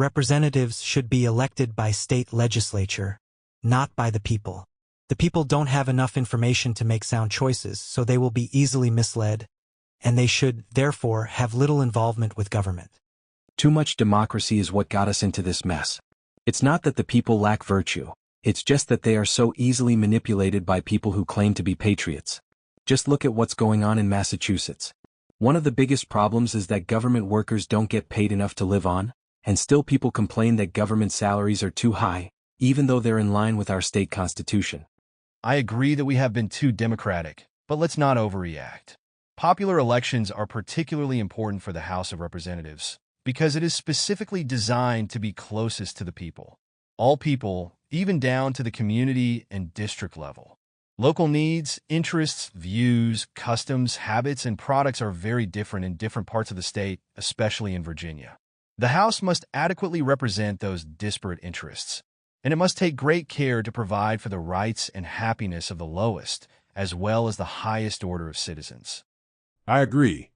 Representatives should be elected by state legislature, not by the people. The people don't have enough information to make sound choices, so they will be easily misled, and they should, therefore, have little involvement with government. Too much democracy is what got us into this mess. It's not that the people lack virtue, it's just that they are so easily manipulated by people who claim to be patriots. Just look at what's going on in Massachusetts. One of the biggest problems is that government workers don't get paid enough to live on, and still people complain that government salaries are too high, even though they're in line with our state constitution. I agree that we have been too democratic, but let's not overreact. Popular elections are particularly important for the House of Representatives because it is specifically designed to be closest to the people. All people, even down to the community and district level. Local needs, interests, views, customs, habits, and products are very different in different parts of the state, especially in Virginia. The House must adequately represent those disparate interests, and it must take great care to provide for the rights and happiness of the lowest, as well as the highest order of citizens. I agree.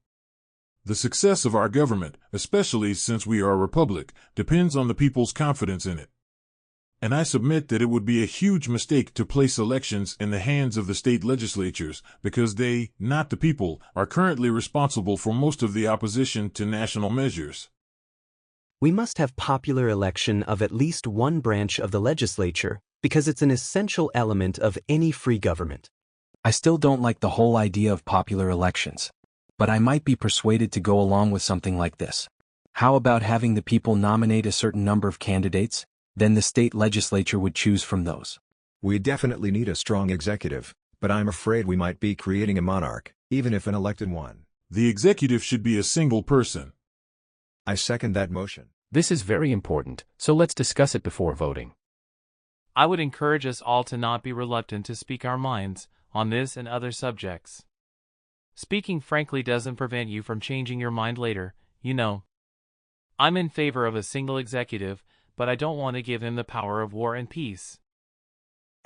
The success of our government, especially since we are a republic, depends on the people's confidence in it. And I submit that it would be a huge mistake to place elections in the hands of the state legislatures because they, not the people, are currently responsible for most of the opposition to national measures. We must have popular election of at least one branch of the legislature because it's an essential element of any free government. I still don't like the whole idea of popular elections, but I might be persuaded to go along with something like this. How about having the people nominate a certain number of candidates? Then the state legislature would choose from those. We definitely need a strong executive, but I'm afraid we might be creating a monarch, even if an elected one. The executive should be a single person. I second that motion. This is very important, so let's discuss it before voting. I would encourage us all to not be reluctant to speak our minds on this and other subjects. Speaking frankly doesn't prevent you from changing your mind later, you know. I'm in favor of a single executive, but I don't want to give him the power of war and peace.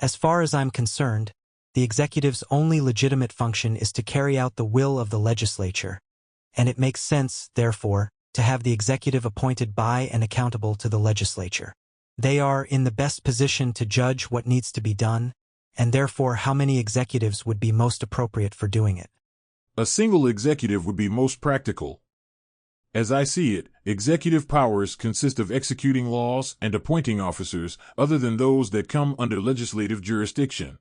As far as I'm concerned, the executive's only legitimate function is to carry out the will of the legislature, and it makes sense, therefore, to have the executive appointed by and accountable to the legislature. They are in the best position to judge what needs to be done, and therefore how many executives would be most appropriate for doing it. A single executive would be most practical. As I see it, executive powers consist of executing laws and appointing officers other than those that come under legislative jurisdiction.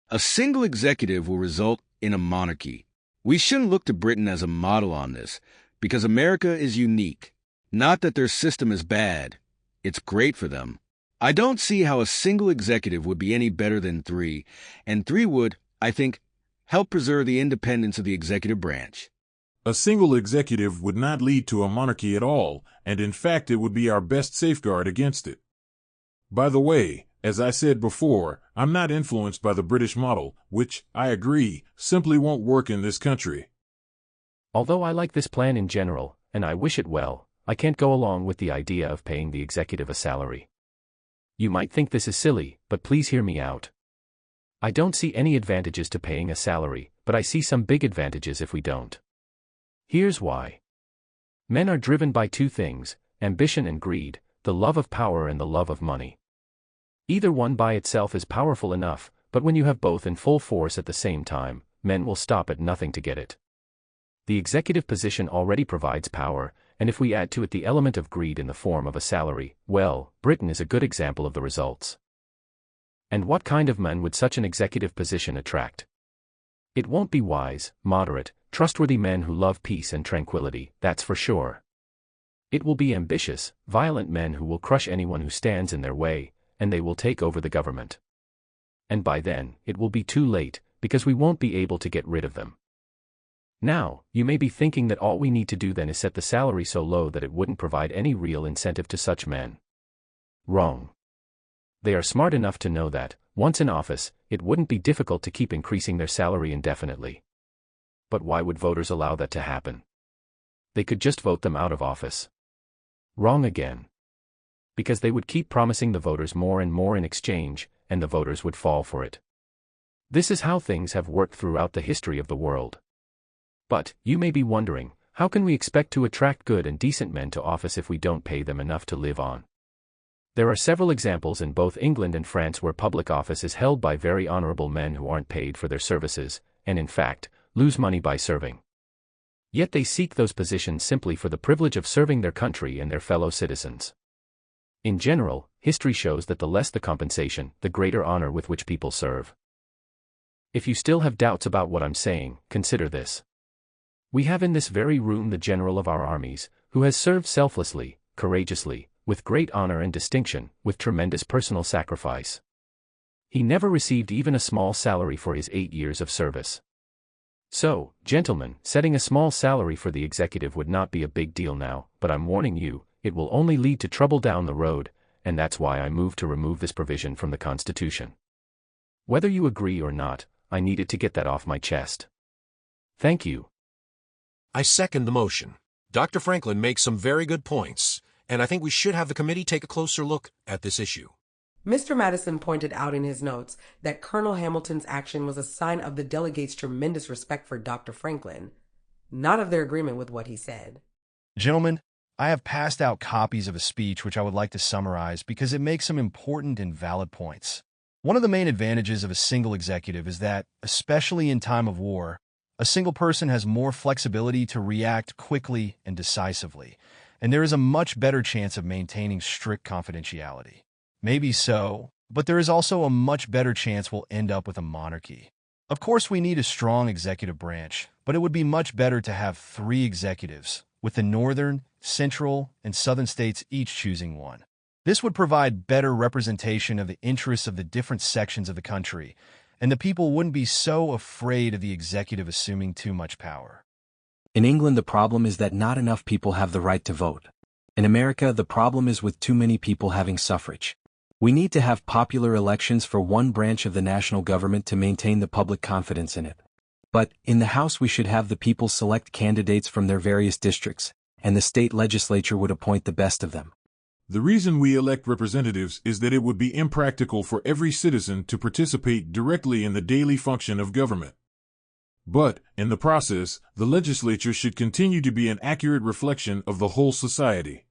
A single executive will result in a monarchy. We shouldn't look to Britain as a model on this, because America is unique. Not that their system is bad. It's great for them. I don't see how a single executive would be any better than three, and three would, I think, help preserve the independence of the executive branch. A single executive would not lead to a monarchy at all, and in fact it would be our best safeguard against it. By the way, as I said before, I'm not influenced by the British model, which, I agree, simply won't work in this country. Although I like this plan in general, and I wish it well, I can't go along with the idea of paying the executive a salary. You might think this is silly, but please hear me out. I don't see any advantages to paying a salary, but I see some big advantages if we don't. Here's why. Men are driven by two things, ambition and greed, the love of power and the love of money. Either one by itself is powerful enough, but when you have both in full force at the same time, men will stop at nothing to get it. The executive position already provides power, and if we add to it the element of greed in the form of a salary, well, Britain is a good example of the results. And what kind of men would such an executive position attract? It won't be wise, moderate, trustworthy men who love peace and tranquility, that's for sure. It will be ambitious, violent men who will crush anyone who stands in their way, and they will take over the government. And by then, it will be too late, because we won't be able to get rid of them. Now, you may be thinking that all we need to do then is set the salary so low that it wouldn't provide any real incentive to such men. Wrong. They are smart enough to know that, once in office, it wouldn't be difficult to keep increasing their salary indefinitely. But why would voters allow that to happen? They could just vote them out of office. Wrong again. Because they would keep promising the voters more and more in exchange, and the voters would fall for it. This is how things have worked throughout the history of the world. But, you may be wondering, how can we expect to attract good and decent men to office if we don't pay them enough to live on? There are several examples in both England and France where public office is held by very honorable men who aren't paid for their services, and in fact, lose money by serving. Yet they seek those positions simply for the privilege of serving their country and their fellow citizens. In general, history shows that the less the compensation, the greater honor with which people serve. If you still have doubts about what I'm saying, consider this. We have in this very room the general of our armies, who has served selflessly, courageously, with great honor and distinction, with tremendous personal sacrifice. He never received even a small salary for his 8 years of service. So, gentlemen, setting a small salary for the executive would not be a big deal now, but I'm warning you, it will only lead to trouble down the road, and that's why I moved to remove this provision from the Constitution. Whether you agree or not, I needed to get that off my chest. Thank you. I second the motion. Dr. Franklin makes some very good points, and I think we should have the committee take a closer look at this issue. Mr. Madison pointed out in his notes that Colonel Hamilton's action was a sign of the delegates' tremendous respect for Dr. Franklin, not of their agreement with what he said. Gentlemen, I have passed out copies of a speech which I would like to summarize because it makes some important and valid points. One of the main advantages of a single executive is that, especially in time of war, a single person has more flexibility to react quickly and decisively, and there is a much better chance of maintaining strict confidentiality. Maybe so, but there is also a much better chance we'll end up with a monarchy. Of course, we need a strong executive branch, but it would be much better to have 3 executives, with the northern, central, and southern states each choosing one. This would provide better representation of the interests of the different sections of the country, and the people wouldn't be so afraid of the executive assuming too much power. In England, the problem is that not enough people have the right to vote. In America, the problem is with too many people having suffrage. We need to have popular elections for one branch of the national government to maintain the public confidence in it. But, in the House we should have the people select candidates from their various districts, and the state legislature would appoint the best of them. The reason we elect representatives is that it would be impractical for every citizen to participate directly in the daily function of government. But, in the process, the legislature should continue to be an accurate reflection of the whole society.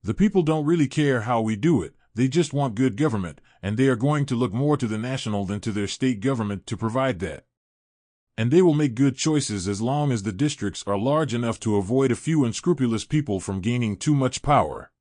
The people don't really care how we do it, they just want good government, and they are going to look more to the national than to their state government to provide that. And they will make good choices as long as the districts are large enough to avoid a few unscrupulous people from gaining too much power.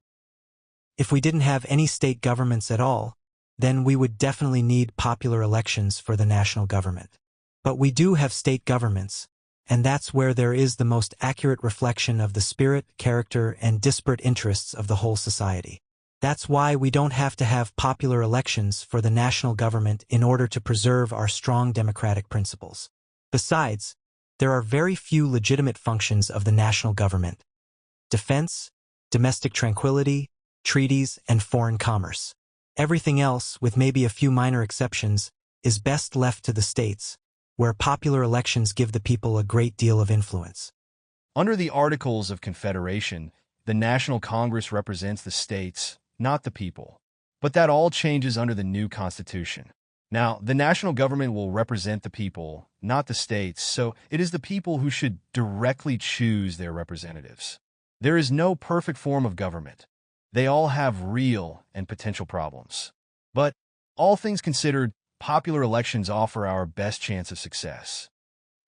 If we didn't have any state governments at all, then we would definitely need popular elections for the national government. But we do have state governments, and that's where there is the most accurate reflection of the spirit, character, and disparate interests of the whole society. That's why we don't have to have popular elections for the national government in order to preserve our strong democratic principles. Besides, there are very few legitimate functions of the national government: defense, domestic tranquility, treaties, and foreign commerce. Everything else, with maybe a few minor exceptions, is best left to the states, where popular elections give the people a great deal of influence. Under the Articles of Confederation, the National Congress represents the states, not the people. But that all changes under the new Constitution. Now, the national government will represent the people, not the states, so it is the people who should directly choose their representatives. There is no perfect form of government. They all have real and potential problems. But, all things considered, popular elections offer our best chance of success.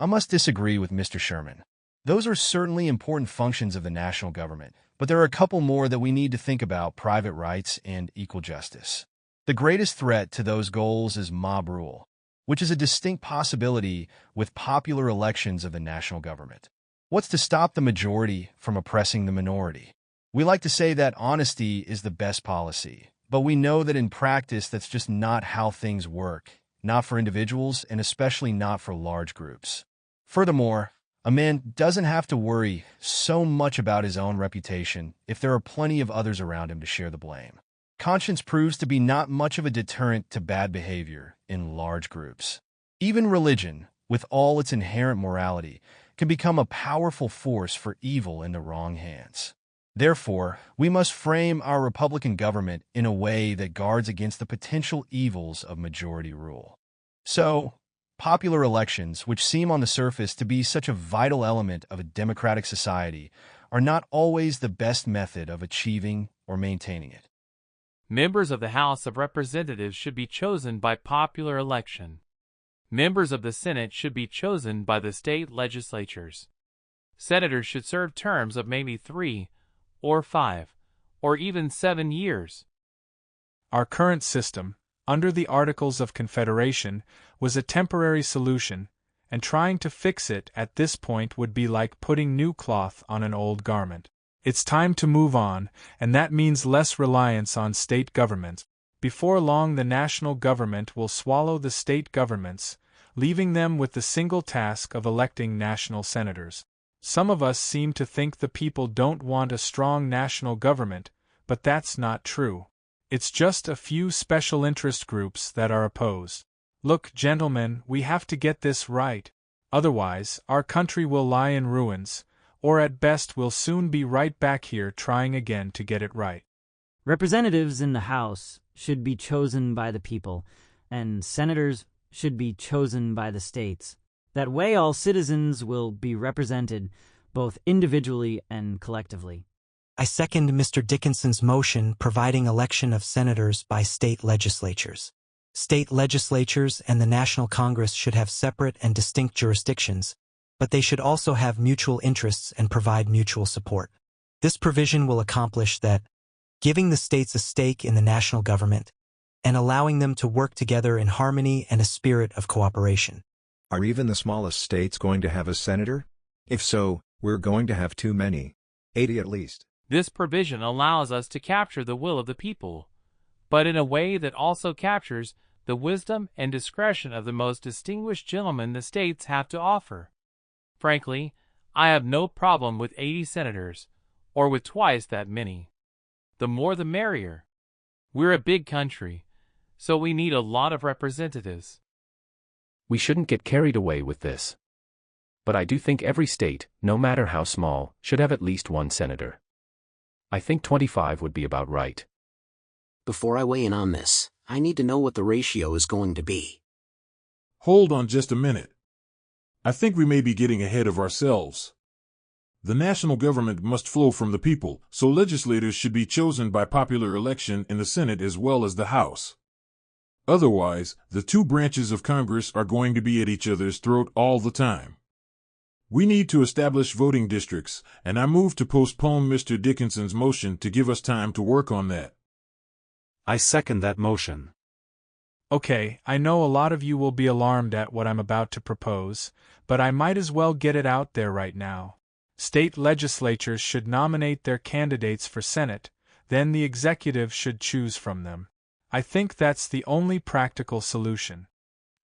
I must disagree with Mr. Sherman. Those are certainly important functions of the national government, but there are a couple more that we need to think about: private rights and equal justice. The greatest threat to those goals is mob rule, which is a distinct possibility with popular elections of the national government. What's to stop the majority from oppressing the minority? We like to say that honesty is the best policy, but we know that in practice that's just not how things work, not for individuals and especially not for large groups. Furthermore, a man doesn't have to worry so much about his own reputation if there are plenty of others around him to share the blame. Conscience proves to be not much of a deterrent to bad behavior in large groups. Even religion, with all its inherent morality, can become a powerful force for evil in the wrong hands. Therefore, we must frame our Republican government in a way that guards against the potential evils of majority rule. So, popular elections, which seem on the surface to be such a vital element of a democratic society, are not always the best method of achieving or maintaining it. Members of the House of Representatives should be chosen by popular election. Members of the Senate should be chosen by the state legislatures. Senators should serve terms of maybe 3 or 5 or even 7 years. Our current system, under the Articles of Confederation, was a temporary solution, and trying to fix it at this point would be like putting new cloth on an old garment. It's time to move on, and that means less reliance on state governments. Before long, the national government will swallow the state governments, leaving them with the single task of electing national senators. Some of us seem to think the people don't want a strong national government, but that's not true. It's just a few special interest groups that are opposed. Look, gentlemen, we have to get this right. Otherwise, our country will lie in ruins, or at best we'll soon be right back here trying again to get it right. Representatives in the House should be chosen by the people, and senators should be chosen by the states. That way all citizens will be represented, both individually and collectively. I second Mr. Dickinson's motion providing election of senators by state legislatures. State legislatures and the National Congress should have separate and distinct jurisdictions, but they should also have mutual interests and provide mutual support. This provision will accomplish that, giving the states a stake in the national government and allowing them to work together in harmony and a spirit of cooperation. Are even the smallest states going to have a senator? If so, we're going to have too many. 80 at least. This provision allows us to capture the will of the people, but in a way that also captures the wisdom and discretion of the most distinguished gentlemen the states have to offer. Frankly, I have no problem with 80 senators, or with twice that many. The more the merrier. We're a big country, so we need a lot of representatives. We shouldn't get carried away with this. But I do think every state, no matter how small, should have at least one senator. I think 25 would be about right. Before I weigh in on this, I need to know what the ratio is going to be. Hold on just a minute. I think we may be getting ahead of ourselves. The national government must flow from the people, so legislators should be chosen by popular election in the Senate as well as the House. Otherwise, the two branches of Congress are going to be at each other's throat all the time. We need to establish voting districts, and I move to postpone Mr. Dickinson's motion to give us time to work on that. I second that motion. Okay, I know a lot of you will be alarmed at what I'm about to propose, but I might as well get it out there right now. State legislatures should nominate their candidates for Senate, then the executive should choose from them. I think that's the only practical solution.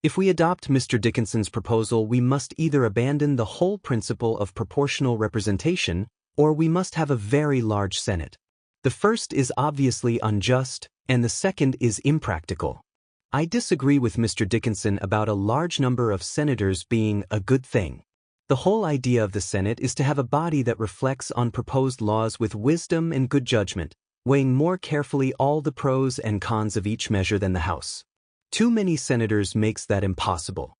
If we adopt Mr. Dickinson's proposal, we must either abandon the whole principle of proportional representation, or we must have a very large Senate. The first is obviously unjust, and the second is impractical. I disagree with Mr. Dickinson about a large number of senators being a good thing. The whole idea of the Senate is to have a body that reflects on proposed laws with wisdom and good judgment, weighing more carefully all the pros and cons of each measure than the House. Too many senators makes that impossible.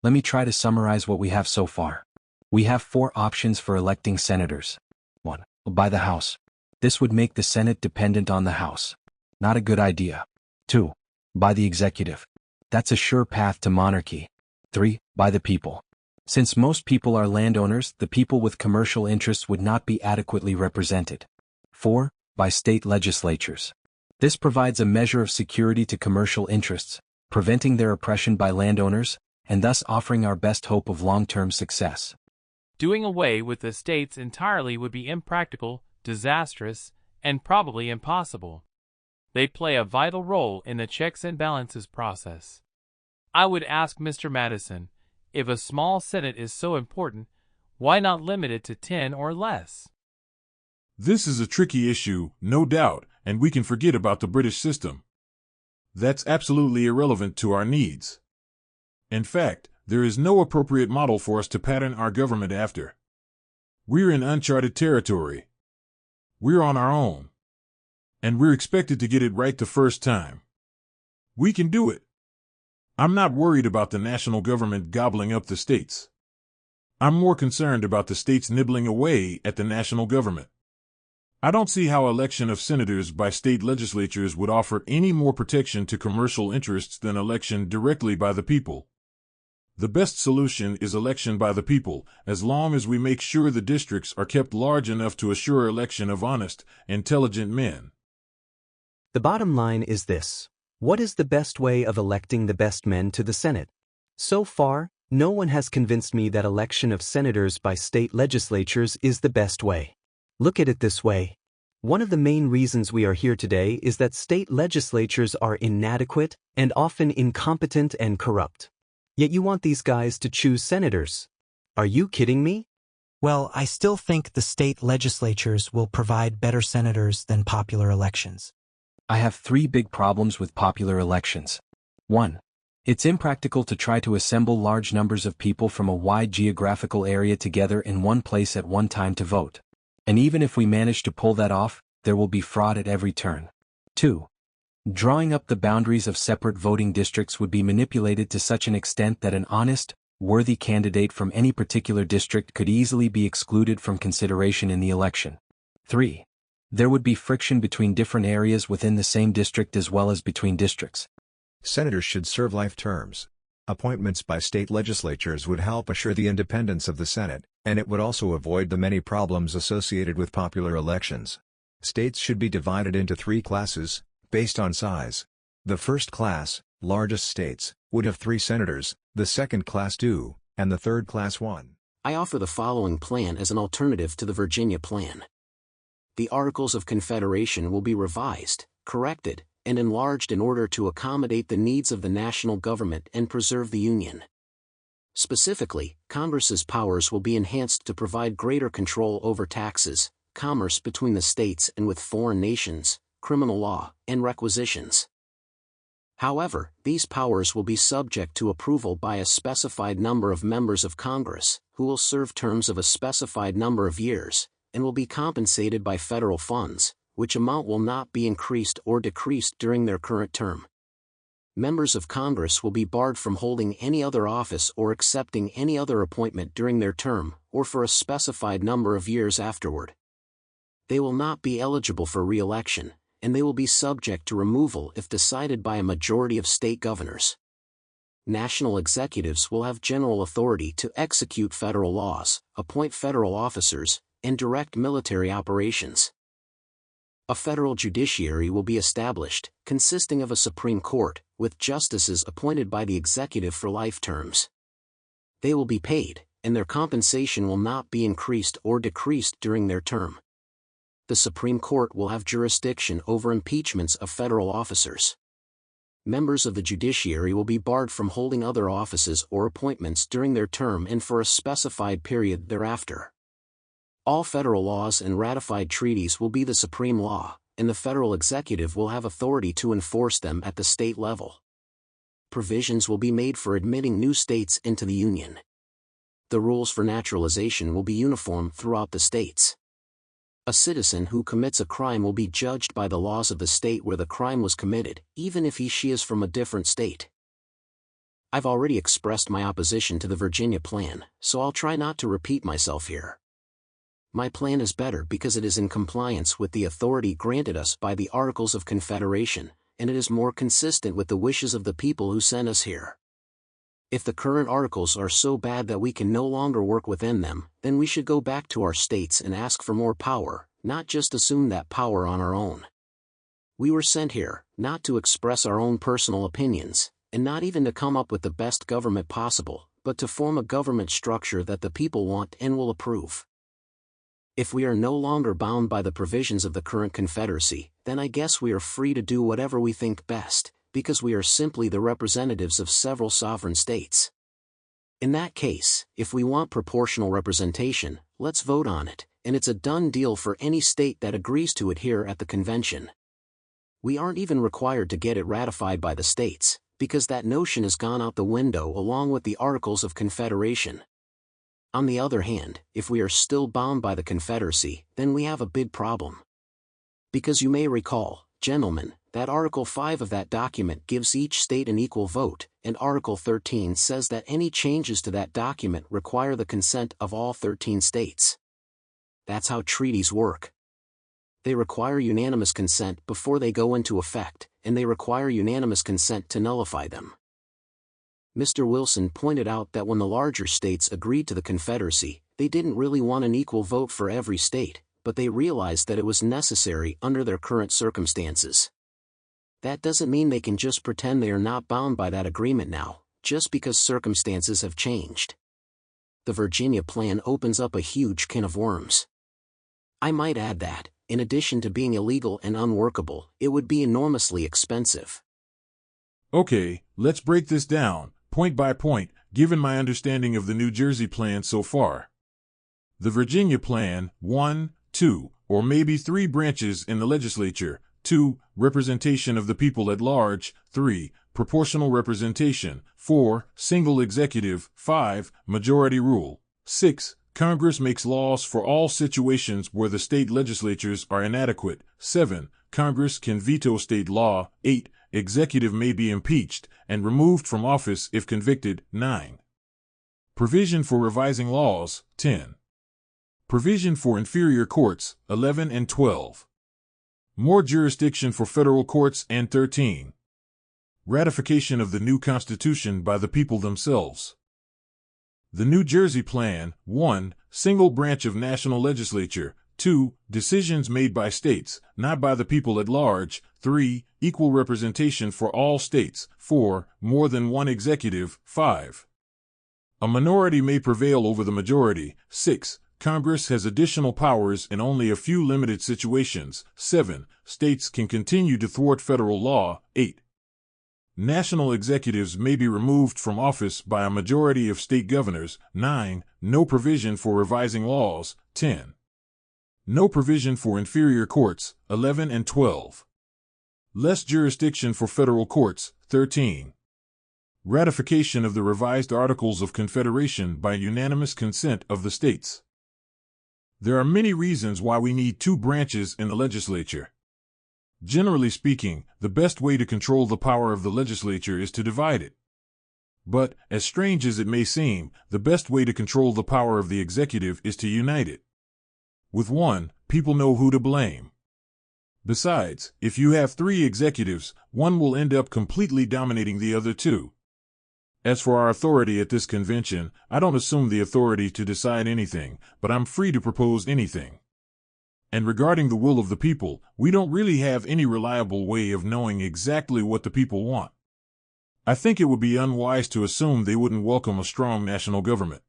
Let me try to summarize what we have so far. We have 4 options for electing senators. 1. By the House. This would make the Senate dependent on the House. Not a good idea. 2. By the executive. That's a sure path to monarchy. 3. By the people. Since most people are landowners, the people with commercial interests would not be adequately represented. 4. By state legislatures. This provides a measure of security to commercial interests, preventing their oppression by landowners, and thus offering our best hope of long-term success. Doing away with the states entirely would be impractical, disastrous, and probably impossible. They play a vital role in the checks and balances process. I would ask Mr. Madison, if a small Senate is so important, why not limit it to 10 or less? This is a tricky issue, no doubt, and we can forget about the British system. That's absolutely irrelevant to our needs. In fact, There is no appropriate model for us to pattern our government after. We're in uncharted territory. We're on our own. And we're expected to get it right the first time. We can do it. I'm not worried about the national government gobbling up the states. I'm more concerned about the states nibbling away at the national government. I don't see how election of senators by state legislatures would offer any more protection to commercial interests than election directly by the people. The best solution is election by the people, as long as we make sure the districts are kept large enough to assure election of honest, intelligent men. The bottom line is this. What is the best way of electing the best men to the Senate? So far, no one has convinced me that election of senators by state legislatures is the best way. Look at it this way. One of the main reasons we are here today is that state legislatures are inadequate and often incompetent and corrupt. Yet you want these guys to choose senators. Are you kidding me? Well, I still think the state legislatures will provide better senators than popular elections. I have 3 big problems with popular elections. 1. It's impractical to try to assemble large numbers of people from a wide geographical area together in one place at one time to vote. And even if we manage to pull that off, there will be fraud at every turn. 2. Drawing up the boundaries of separate voting districts would be manipulated to such an extent that an honest, worthy candidate from any particular district could easily be excluded from consideration in the election. 3. There would be friction between different areas within the same district as well as between districts. Senators should serve life terms. Appointments by state legislatures would help assure the independence of the Senate, and it would also avoid the many problems associated with popular elections. States should be divided into 3 classes, based on size. The first class, largest states, would have 3 senators, the second class 2, and the third class 1. I offer the following plan as an alternative to the Virginia plan. The Articles of Confederation will be revised, corrected, and enlarged in order to accommodate the needs of the national government and preserve the Union. Specifically, Congress's powers will be enhanced to provide greater control over taxes, commerce between the states and with foreign nations, criminal law, and requisitions. However, these powers will be subject to approval by a specified number of members of Congress, who will serve terms of a specified number of years, and will be compensated by federal funds, which amount will not be increased or decreased during their current term. Members of Congress will be barred from holding any other office or accepting any other appointment during their term, or for a specified number of years afterward. They will not be eligible for re-election, and they will be subject to removal if decided by a majority of state governors. National executives will have general authority to execute federal laws, appoint federal officers, and direct military operations. A federal judiciary will be established, consisting of a Supreme Court, with justices appointed by the executive for life terms. They will be paid, and their compensation will not be increased or decreased during their term. The Supreme Court will have jurisdiction over impeachments of federal officers. Members of the judiciary will be barred from holding other offices or appointments during their term and for a specified period thereafter. All federal laws and ratified treaties will be the supreme law, and the federal executive will have authority to enforce them at the state level. Provisions will be made for admitting new states into the Union. The rules for naturalization will be uniform throughout the states. A citizen who commits a crime will be judged by the laws of the state where the crime was committed, even if he/she is from a different state. I've already expressed my opposition to the Virginia plan, so I'll try not to repeat myself here. My plan is better because it is in compliance with the authority granted us by the Articles of Confederation, and it is more consistent with the wishes of the people who sent us here. If the current articles are so bad that we can no longer work within them, then we should go back to our states and ask for more power, not just assume that power on our own. We were sent here, not to express our own personal opinions, and not even to come up with the best government possible, but to form a government structure that the people want and will approve. If we are no longer bound by the provisions of the current Confederacy, then I guess we are free to do whatever we think best, because we are simply the representatives of several sovereign states. In that case, if we want proportional representation, let's vote on it, and it's a done deal for any state that agrees to it here at the convention. We aren't even required to get it ratified by the states, because that notion has gone out the window along with the Articles of Confederation. On the other hand, if we are still bound by the Confederacy, then we have a big problem. Because you may recall, gentlemen, that Article 5 of that document gives each state an equal vote, and Article 13 says that any changes to that document require the consent of all 13 states. That's how treaties work. They require unanimous consent before they go into effect, and they require unanimous consent to nullify them. Mr. Wilson pointed out that when the larger states agreed to the Confederacy, they didn't really want an equal vote for every state, but they realized that it was necessary under their current circumstances. That doesn't mean they can just pretend they are not bound by that agreement now, just because circumstances have changed. The Virginia Plan opens up a huge can of worms. I might add that, in addition to being illegal and unworkable, it would be enormously expensive. Okay, let's break this down, point by point, given my understanding of the New Jersey Plan so far. The Virginia Plan, 1, 2, or maybe 3 branches in the legislature. 2. Representation of the people at large. 3. Proportional representation. 4. Single executive. 5. Majority rule. 6. Congress makes laws for all situations where the state legislatures are inadequate. 7. Congress can veto state law. 8. Executive may be impeached and removed from office if convicted. 9. Provision for revising laws. 10. Provision for inferior courts. 11 and 12. More jurisdiction for federal courts. And 13. Ratification of the new Constitution by the people themselves. The New Jersey Plan. 1. Single branch of national legislature. 2. Decisions made by states, not by the people at large. 3. Equal representation for all states. 4. More than one executive. 5. A minority may prevail over the majority. 6. Congress has additional powers in only a few limited situations. 7. States can continue to thwart federal law. 8. National executives may be removed from office by a majority of state governors. 9. No provision for revising laws. 10. No provision for inferior courts. 11 and 12. Less jurisdiction for federal courts. 13. Ratification of the revised Articles of Confederation by unanimous consent of the states. There are many reasons why we need 2 branches in the legislature. Generally speaking, the best way to control the power of the legislature is to divide it. But, as strange as it may seem, the best way to control the power of the executive is to unite it. With one, people know who to blame. Besides, if you have 3 executives, one will end up completely dominating the other 2. As for our authority at this convention, I don't assume the authority to decide anything, but I'm free to propose anything. And regarding the will of the people, we don't really have any reliable way of knowing exactly what the people want. I think it would be unwise to assume they wouldn't welcome a strong national government.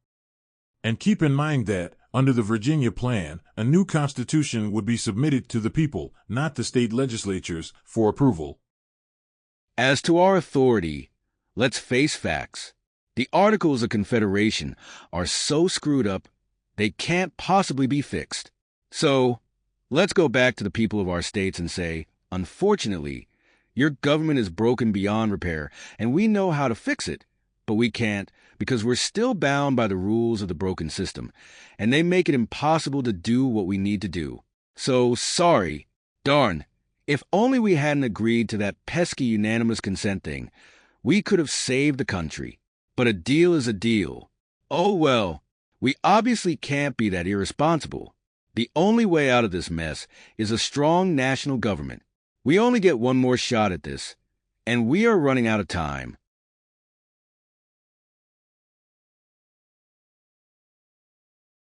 And keep in mind that, under the Virginia Plan, a new constitution would be submitted to the people, not the state legislatures, for approval. As to our authority, let's face facts. The Articles of Confederation are so screwed up, they can't possibly be fixed. So, let's go back to the people of our states and say, unfortunately, your government is broken beyond repair, and we know how to fix it, but we can't because we're still bound by the rules of the broken system, and they make it impossible to do what we need to do. So, sorry. Darn. If only we hadn't agreed to that pesky unanimous consent thing, we could have saved the country. But a deal is a deal. Oh well, we obviously can't be that irresponsible. The only way out of this mess is a strong national government. We only get one more shot at this, and we are running out of time.